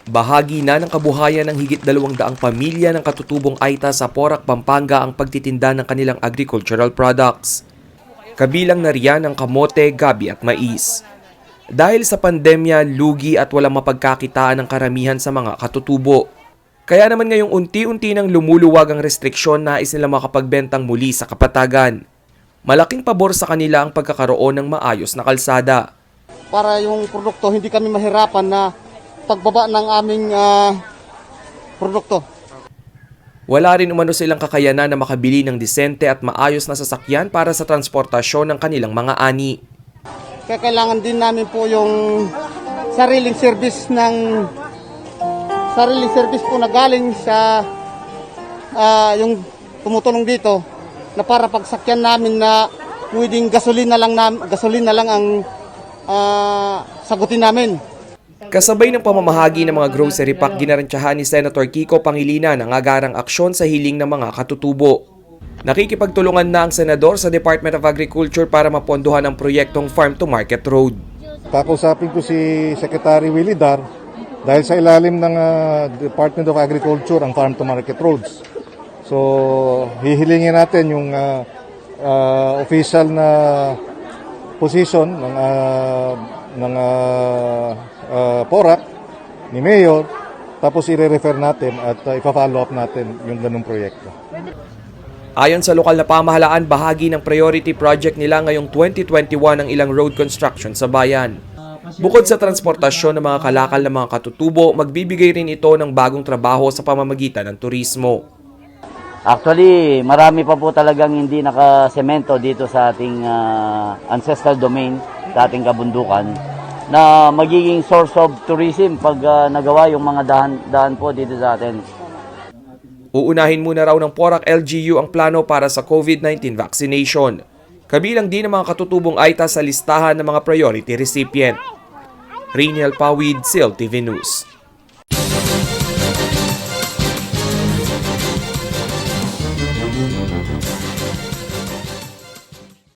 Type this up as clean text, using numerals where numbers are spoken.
Bahagi na ng kabuhayan ng higit 200 pamilya ng katutubong Aita sa Porac, Pampanga ang pagtitinda ng kanilang agricultural products. Kabilang na riyan ang kamote, gabi at mais. Dahil sa pandemya, lugi at walang mapagkakitaan ng karamihan sa mga katutubo. Kaya naman ngayong unti-unti nang lumuluwag ang restriksyon, nais nila makapagbentang muli sa kapatagan. Malaking pabor sa kanila ang pagkakaroon ng maayos na kalsada. Para yung produkto hindi kami mahirapan na pagbaba ng aming produkto. Wala rin umano silang kakayanan na makabili ng disente at maayos na sasakyan para sa transportasyon ng kanilang mga ani. Kaya kailangan din namin po yung sariling service po na galing sa yung tumutulong dito na para pagsakyan namin na pwedeng gasolina lang ang sagutin namin. Kasabay ng pamamahagi ng mga grocery pack, ginarantyahan ni Senator Kiko Pangilinan ang agarang aksyon sa hiling ng mga katutubo. Nakikipagtulungan na ang senador sa Department of Agriculture para mapondohan ang proyektong Farm to Market Road. Kakausapin ko si Secretary Willie Dar dahil sa ilalim ng Department of Agriculture ang Farm to Market Roads. So hihilingin natin yung official na position ng Porac ni Mayor, tapos i-refer natin at ipa-follow up natin yung ganung proyekto. Ayon sa lokal na pamahalaan, bahagi ng priority project nila ngayong 2021 ang ilang road construction sa bayan. Bukod sa transportasyon ng mga kalakal na mga katutubo, magbibigay rin ito ng bagong trabaho sa pamamagitan ng turismo. Actually, marami pa po talagang hindi nakasemento dito sa ating ancestral domain, sa ating kabundukan, na magiging source of tourism pag nagawa yung mga daan po dito sa atin. Uunahin muna raw ng Porac LGU ang plano para sa COVID-19 vaccination. Kabilang din ang mga katutubong Aita sa listahan ng mga priority recipient. Riniel Pawid, SEAL TV News.